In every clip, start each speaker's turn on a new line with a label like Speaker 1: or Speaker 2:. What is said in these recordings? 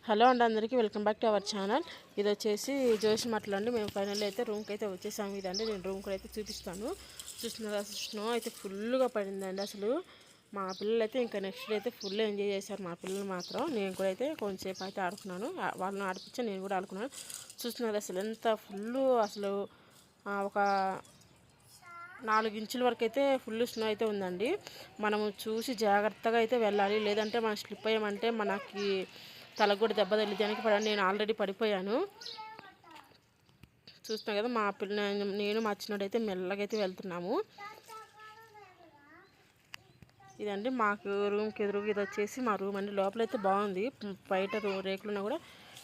Speaker 1: Hello అండి, అందరికీ welcome back to our channel. ఇది వచ్చేసి జోషి మట్లు అండి. మేము ఫైనల్ అయితే రూమ్కి అయితే వచ్చేసాము. ఇదండి నేను రూమ్ కూడా అయితే చూపిస్తాను. చూస్తున్నారు, స్నో అయితే ఫుల్గా పడిందండి. అసలు మా పిల్లలు అయితే ఇంకా నెక్స్ట్ డే అయితే ఫుల్ ఎంజాయ్ చేశారు. మా పిల్లలు మాత్రం, నేను కూడా అయితే కొంచెంసేపు అయితే ఆడుకున్నాను. వాళ్ళని ఆడిపించా, నేను కూడా ఆడుకున్నాను. చూస్తున్నారు అసలు ఎంత ఫుల్, అసలు ఒక 4 ఇంచుల వరకు అయితే ఫుల్ స్నో అయితే ఉందండి. మనము చూసి జాగ్రత్తగా అయితే వెళ్ళాలి, లేదంటే మనం స్లిప్ అయ్యామంటే మనకి తలకు కూడా దెబ్బ తగిలిదానికి నేను ఆల్రెడీ పడిపోయాను. చూస్తున్నా కదా, మా పిల్ల నేను మా చిన్నోడైతే మెల్లగా అయితే వెళ్తున్నాము. ఇదండి మాకు రూమ్కి ఎదురుగా ఇది వచ్చేసి మా రూమ్ అండి. లోపలైతే బాగుంది, బయట రేకులున్నా కూడా.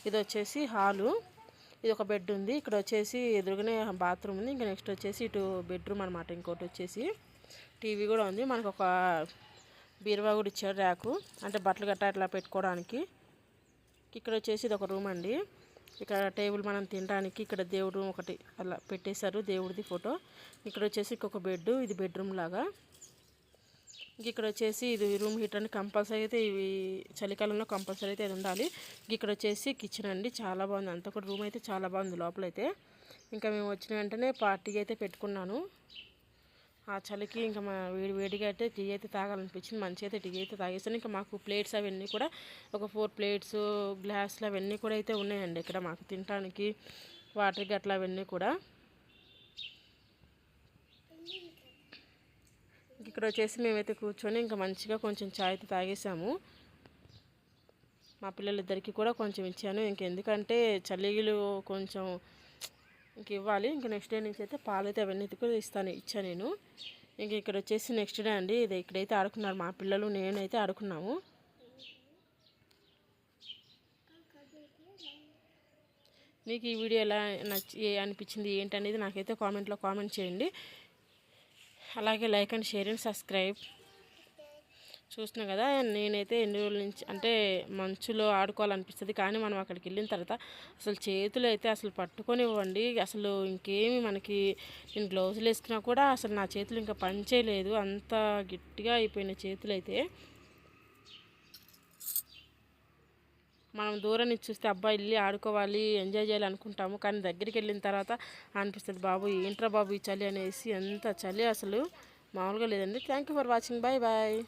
Speaker 1: ఇది వచ్చేసి హాలు, ఇది ఒక బెడ్ ఉంది. ఇక్కడ వచ్చేసి ఎదురుగానే బాత్రూమ్ ఉంది. ఇంకా నెక్స్ట్ వచ్చేసి ఇటు బెడ్రూమ్ అనమాట. ఇంకోటి వచ్చేసి టీవీ కూడా ఉంది. మనకు ఒక బీరువా కూడా ఇచ్చారు, ర్యాకు, అంటే బట్టలు గట్టా అట్లా పెట్టుకోవడానికి. ఇక్కడ వచ్చేసి ఇది ఒక రూమ్ అండి. ఇక్కడ టేబుల్ మనం తినడానికి, ఇక్కడ దేవుడు ఒకటి అలా పెట్టేశారు, దేవుడిది ఫోటో. ఇక్కడ వచ్చేసి ఇంకొక బెడ్, ఇది బెడ్రూమ్ లాగా. ఇక్కడ వచ్చేసి ఇది రూమ్ హీటర్ అని కంపల్సరీ అయితే, ఇవి చలికాలంలో కంపల్సరీ అయితే ఇది ఉండాలి. ఇక్కడ వచ్చేసి కిచెన్ అండి, చాలా బాగుంది. అంతా కూడా రూమ్ అయితే చాలా బాగుంది లోపలైతే. ఇంకా మేము వచ్చిన వెంటనే పార్టీ అయితే పెట్టుకున్నాను. ఆ చలికి ఇంకా మా వేడిగా అయితే టీ అయితే తాగాలనిపించింది. మంచిగా అయితే టీ అయితే తాగేసాను. ఇంకా మాకు ప్లేట్స్ అవన్నీ కూడా ఒక 4 ప్లేట్స్, గ్లాసులు అవన్నీ కూడా అయితే ఉన్నాయండి ఇక్కడ మాకు తినడానికి, వాటర్ గట్లా అవన్నీ కూడా. ఇక్కడ వచ్చేసి మేమైతే కూర్చొని ఇంకా మంచిగా కొంచెం చాయ్ అయితే తాగేసాము. మా పిల్లలిద్దరికీ కూడా కొంచెం ఇచ్చాను. ఇంకెందుకంటే చలిగిలు కొంచెం ఇంక ఇవ్వాలి. ఇంక నెక్స్ట్ డే నుంచి అయితే పాలైతే అవన్నీ కూడా ఇచ్చాను నేను. ఇంక ఇక్కడ వచ్చేసి నెక్స్ట్ డే అండి. ఇది ఇక్కడైతే ఆడుకున్నారు మా పిల్లలు, నేనైతే ఆడుకున్నాము. మీకు ఈ వీడియో ఎలా అనిపించింది ఏంటనేది నాకైతే కామెంట్లో కామెంట్ చేయండి. అలాగే like and share and subscribe. చూస్తున్నా కదా, నేనైతే ఎన్ని రోజుల నుంచి అంటే మంచులో ఆడుకోవాలనిపిస్తుంది, కానీ మనం అక్కడికి వెళ్ళిన తర్వాత అసలు చేతులు అయితే అసలు పట్టుకొనివ్వండి. అసలు ఇంకేమి మనకి, నేను గ్లౌజులు వేసుకున్నా కూడా అసలు నా చేతులు ఇంకా పనిచేయలేదు, అంత గట్టిగా అయిపోయిన చేతులు అయితే. మనం దూరం నుంచి చూస్తే అబ్బా వెళ్ళి ఆడుకోవాలి, ఎంజాయ్ చేయాలి అనుకుంటాము, కానీ దగ్గరికి వెళ్ళిన తర్వాత అనిపిస్తుంది బాబు ఏంట్రా బాబు ఈ చలి అనేసి. ఎంత చలి అసలు మామూలుగా లేదండి. Thank you for watching. Bye bye.